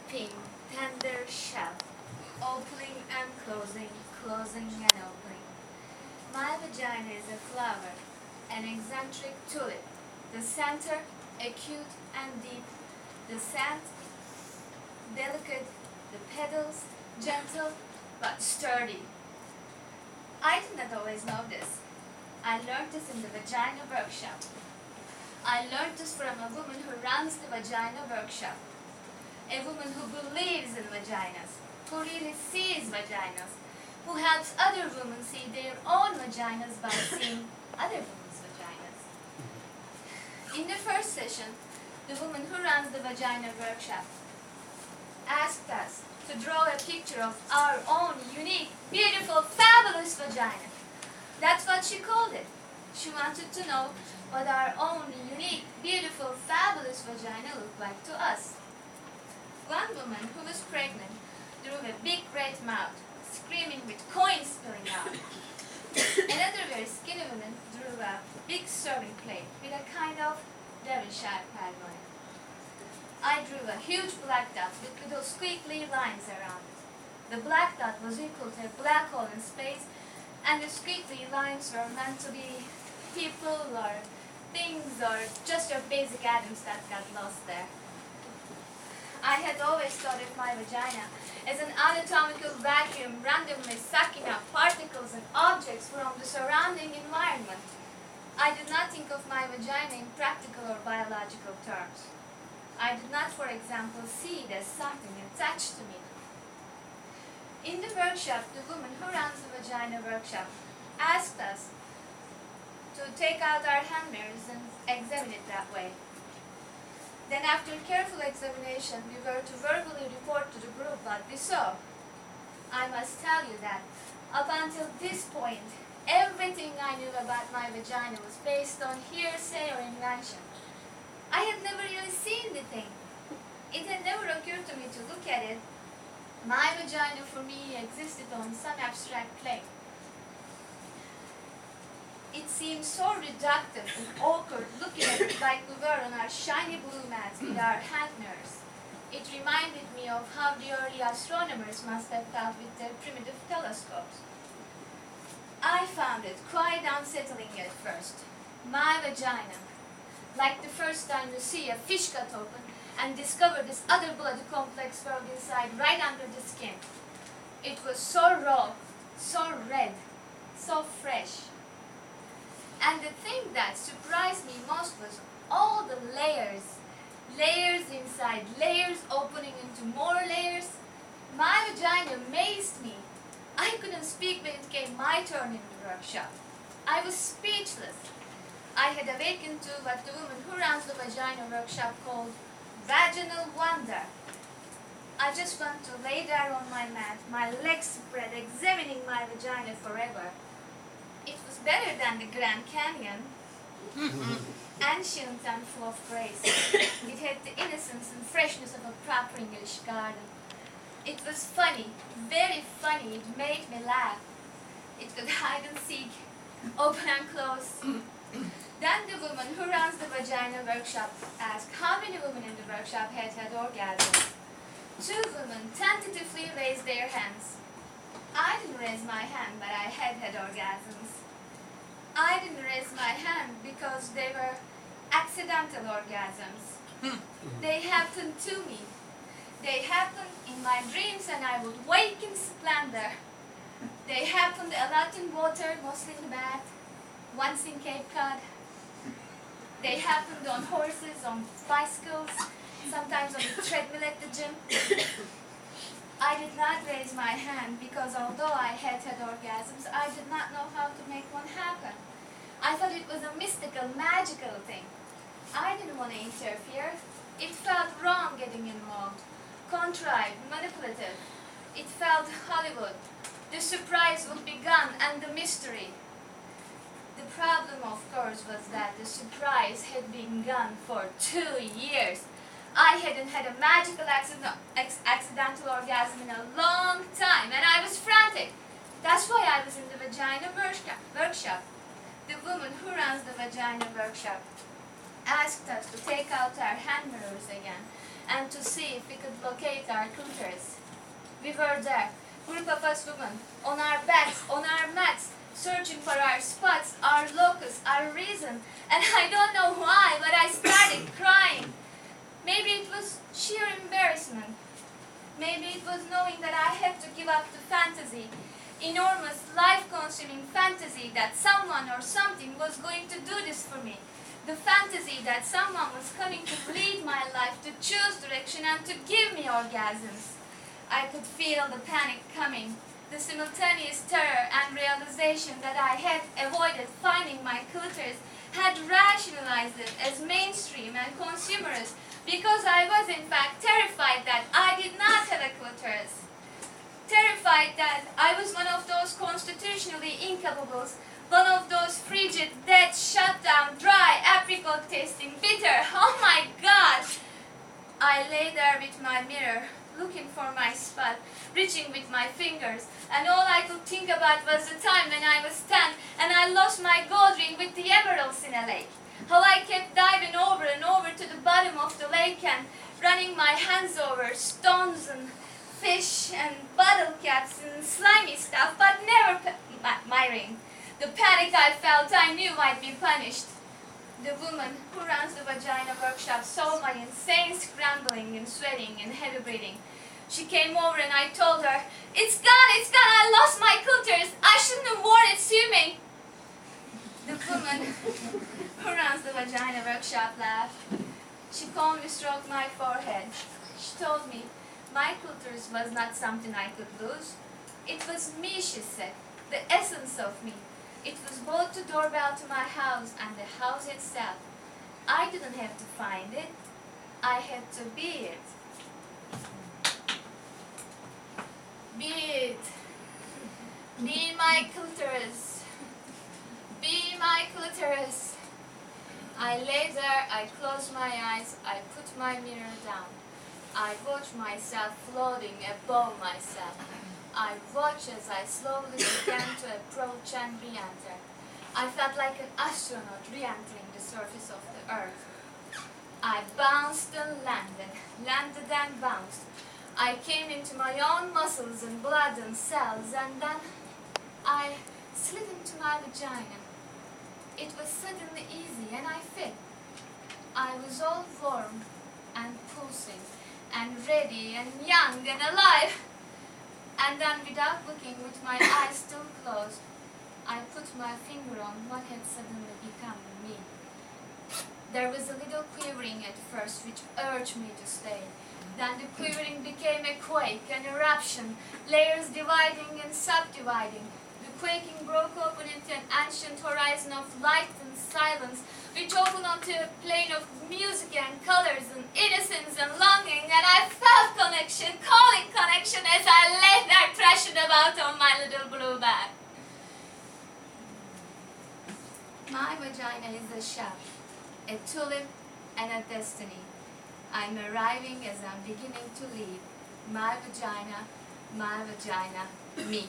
pink, tender shell, opening and closing, closing and opening. My vagina is a flower, an eccentric tulip, the center acute and deep, the scent delicate, the petals gentle but sturdy. I did not always know this. I learned this in the vagina workshop. I learned this from a woman who runs the vagina workshop. A woman who believes in vaginas, who really sees vaginas, who helps other women see their own vaginas by seeing other women's vaginas. In the first session, the woman who runs the vagina workshop asked us to draw a picture of our own unique, beautiful, fabulous vagina. That's what she called it. She wanted to know what our own unique, beautiful, fabulous vagina looked like to us. One woman who was pregnant drew a big red mouth, screaming with coins spilling out. Another very skinny woman drew a big serving plate with a kind of Devonshire pad on it. I drew a huge black dot with little squiggly lines around it. The black dot was equal to a black hole in space, and the squiggly lines were meant to be people or things or just your basic atoms that got lost there. I had always thought of my vagina as an anatomical vacuum randomly sucking up particles and objects from the surrounding environment. I did not think of my vagina in practical or biological terms. I did not, for example, see it as something attached to me. In the workshop, the woman who runs the vagina workshop asked us to take out our hand mirrors and examine it that way. Then after careful examination, we were to verbally report to the group what we saw. I must tell you that up until this point, everything I knew about my vagina was based on hearsay or invention. I had never really seen the thing. It had never occurred to me to look at it. My vagina for me existed on some abstract plane. It seemed so reductive and awkward looking at it like we were on our shiny blue mats with our hand mirrors. It reminded me of how the early astronomers must have felt with their primitive telescopes. I found it quite unsettling at first. My vagina, like the first time you see a fish cut open and discover this other bloody complex world inside right under the skin. It was so raw, so red, so fresh. And the thing that surprised me most was all the layers. Layers inside layers opening into more layers. My vagina amazed me. I couldn't speak when it came my turn in the workshop. I was speechless. I had awakened to what the woman who runs the vagina workshop called vaginal wonder. I just want to lay there on my mat, my legs spread, examining my vagina forever. It was better than the Grand Canyon, ancient and full of grace. It had the innocence and freshness of a proper English garden. It was funny, very funny. It made me laugh. It could hide and seek, open and close. Then the woman who runs the vagina workshop asked how many women in the workshop had orgasms. 2 women tentatively raised their hands. I didn't raise my hand, but I had orgasms. I didn't raise my hand because they were accidental orgasms. They happened to me. They happened in my dreams and I would wake in splendor. They happened a lot in water, mostly in the bath, once in Cape Cod. They happened on horses, on bicycles, sometimes on the treadmill at the gym. I did not raise my hand because although I had orgasms, I did not know how to make one happen. I thought it was a mystical, magical thing. I didn't want to interfere. It felt wrong getting involved, contrived, manipulative. It felt Hollywood. The surprise would be gone and the mystery. The problem, of course, was that the surprise had been gone for 2 years. I hadn't had a magical accidental orgasm in a long time, and I was frantic. That's why I was in the vagina workshop. The woman who runs the vagina workshop asked us to take out our hand mirrors again and to see if we could locate our clitoris. We were there, group of us women, on our backs, on our mats, searching for our spots, our locus, our reason, and I don't know why, but I started crying. Maybe it was sheer embarrassment. Maybe it was knowing that I had to give up the fantasy, enormous, life-consuming fantasy that someone or something was going to do this for me. The fantasy that someone was coming to lead my life, to choose direction and to give me orgasms. I could feel the panic coming, the simultaneous terror and realization that I had avoided finding my clitoris, had rationalized it as mainstream and consumerist, because I was in fact terrified that I did not have a clitoris. Terrified that I was one of those constitutionally incapables, one of those frigid, dead, shut down, dry, apricot tasting, bitter. Oh my God! I lay there with my mirror, looking for my spot, reaching with my fingers, and all I could think about was the time when I was 10 and I lost my gold ring with the emeralds in a lake. How I kept diving over and over to the bottom of the lake and running my hands over stones and fish and bottle caps and slimy stuff, but never my ring. The panic I felt, I knew I'd be punished. The woman who runs the vagina workshop saw my insane scrambling and sweating and heavy breathing. She came over and I told her, it's gone, I lost my clitoris, I shouldn't have worn it swimming. The woman who runs the vagina workshop laughed. She calmly stroked my forehead. She told me my clitoris was not something I could lose. It was me, she said, the essence of me. It was both the doorbell to my house and the house itself. I didn't have to find it. I had to be it. Be it. Be my clitoris. Be my clitoris. I lay there, I closed my eyes, I put my mirror down. I watched myself floating above myself. I watched as I slowly began to approach and re-enter. I felt like an astronaut re-entering the surface of the earth. I bounced and landed and bounced. I came into my own muscles and blood and cells, and then I slid into my vagina. It was suddenly easy and I fit. I was all warm and pulsing and ready and young and alive. And then, without looking, with my eyes still closed, I put my finger on what had suddenly become me. There was a little quivering at first which urged me to stay. Then the quivering became a quake, an eruption, layers dividing and subdividing. The quaking broke open into an ancient horizon of light and silence, which opened onto a plane of music and colors and innocence and longing, and I felt connection, calling connection, as I lay there thrashing about on my little blue bag. My vagina is a shell, a tulip, and a destiny. I'm arriving as I'm beginning to leave. My vagina, me.